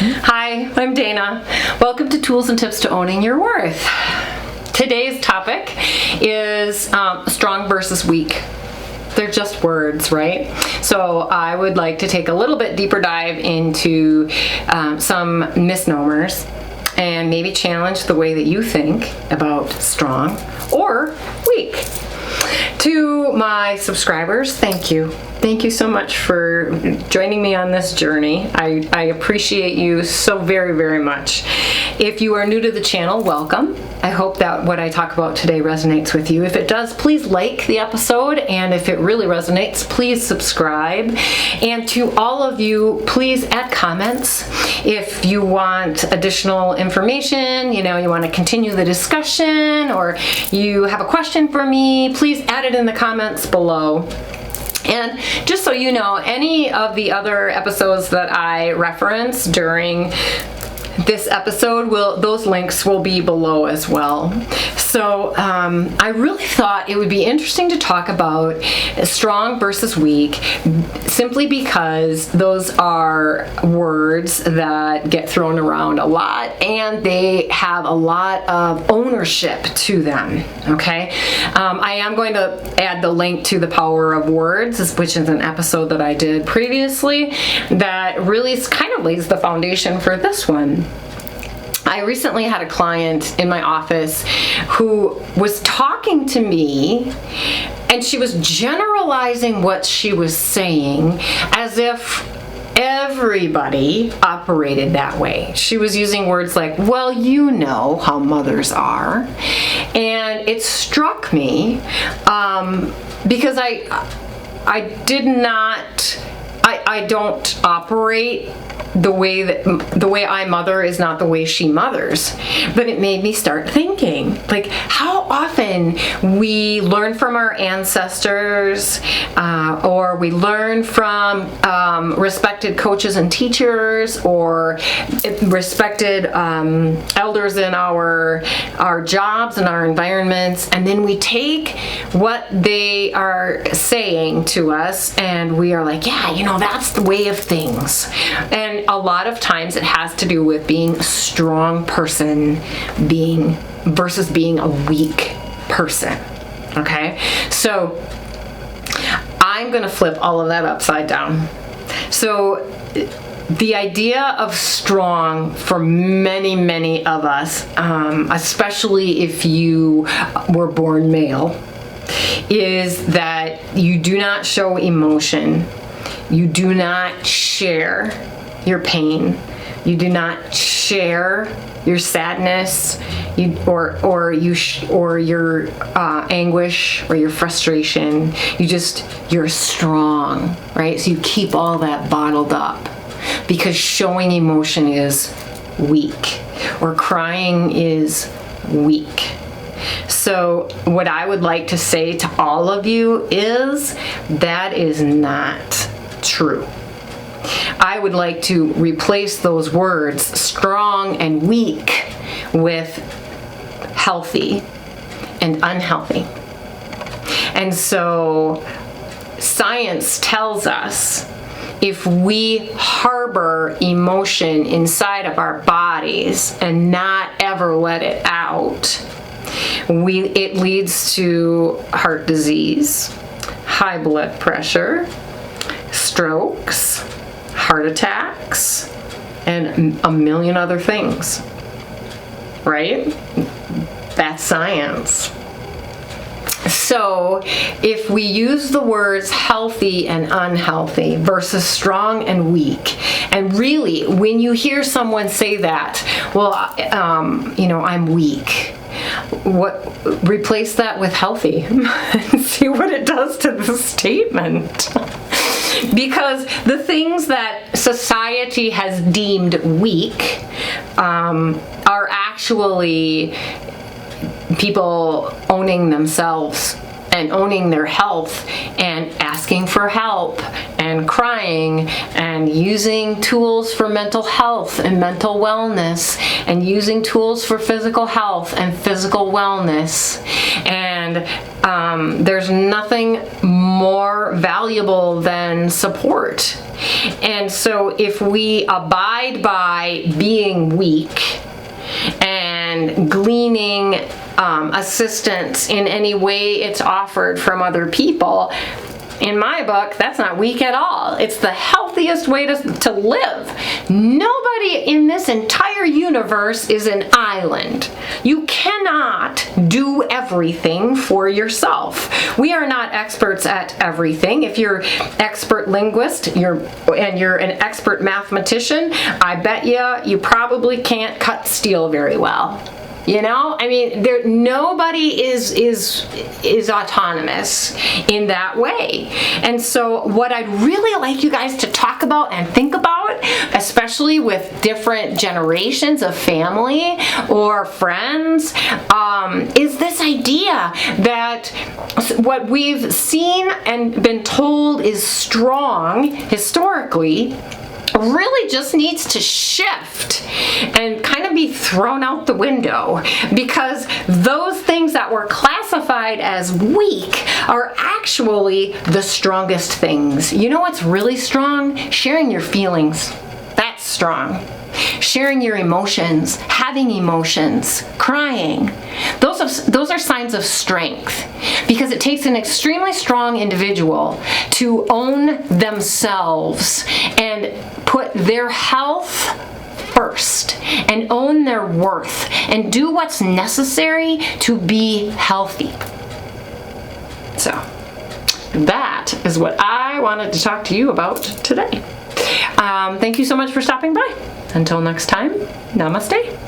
Hi, I'm Dana. Welcome to Tools and Tips to Owning Your Worth. Today's topic is strong versus weak. They're just words, right? So I would like to take a little bit deeper dive into some misnomers and maybe challenge the way that you think about strong or weak. To my subscribers, thank you. Thank you so much for joining me on this journey. I appreciate you so very, very much. If you are new to the channel, welcome. I hope that what I talk about today resonates with you. If it does, please like the episode, and if it really resonates, please subscribe. And to all of you, please add comments. If you want additional information, you want to continue the discussion, or you have a question for me, please add it in the comments below. And just so you know, any of the other episodes that I reference during this episode, those links will be below as well. So I really thought it would be interesting to talk about strong versus weak, simply because those are words that get thrown around a lot, and they have a lot of ownership to them. Okay, I am going to add the link to The Power of Words, which is an episode that I did previously that really kind of lays the foundation for this one. I recently had a client in my office who was talking to me, and she was generalizing what she was saying as if everybody operated that way. She was using words like, well, you know how mothers are. And it struck me because I don't operate the way I mother is not the way she mothers. But it made me start thinking, like, how often we learn from our ancestors, or we learn from respected coaches and teachers, or respected elders in our jobs and our environments, and then we take what they are saying to us and we are like, yeah, that's the way of things. And a lot of times it has to do with being a strong person versus being a weak person. Okay? So I'm going to flip all of that upside down. So the idea of strong for many, many of us, especially if you were born male, is that you do not show emotion. You do not share your pain. You do not share your sadness, or your anguish or your frustration. You're strong, right? So you keep all that bottled up because showing emotion is weak, or crying is weak. So what I would like to say to all of you is that is not true. I would like to replace those words, strong and weak, with healthy and unhealthy. And so science tells us if we harbor emotion inside of our bodies and not ever let it out, it leads to heart disease, high blood pressure, strokes, heart attacks, and a million other things, right? That's science. So if we use the words healthy and unhealthy versus strong and weak, and really when you hear someone say that, well, I'm weak, replace that with healthy and see what it does to the statement. Because the things that society has deemed weak are actually people owning themselves and owning their health and asking for help and crying and using tools for mental health and mental wellness and using tools for physical health and physical wellness. And there's nothing more valuable than support And so if we abide by being weak and gleaning assistance in any way it's offered from other people, in my book, that's not weak at all. It's the healthiest way to live. Nobody in this entire universe is an island. You cannot do everything for yourself. We are not experts at everything. If you're expert linguist and you're an expert mathematician, I bet you probably can't cut steel very well. You know, I mean, nobody is autonomous in that way. And so what I'd really like you guys to talk about and think about, especially with different generations of family or friends, is this idea that what we've seen and been told is strong historically really just needs to shift and kind of be thrown out the window, because those things that were classified as weak are actually the strongest things. You know what's really strong? Sharing your feelings. That's strong. Sharing your emotions, having emotions, crying. Those are signs of strength, because it takes an extremely strong individual to own themselves and put their health first and own their worth and do what's necessary to be healthy. So that is what I wanted to talk to you about today. Thank you so much for stopping by. Until next time, namaste.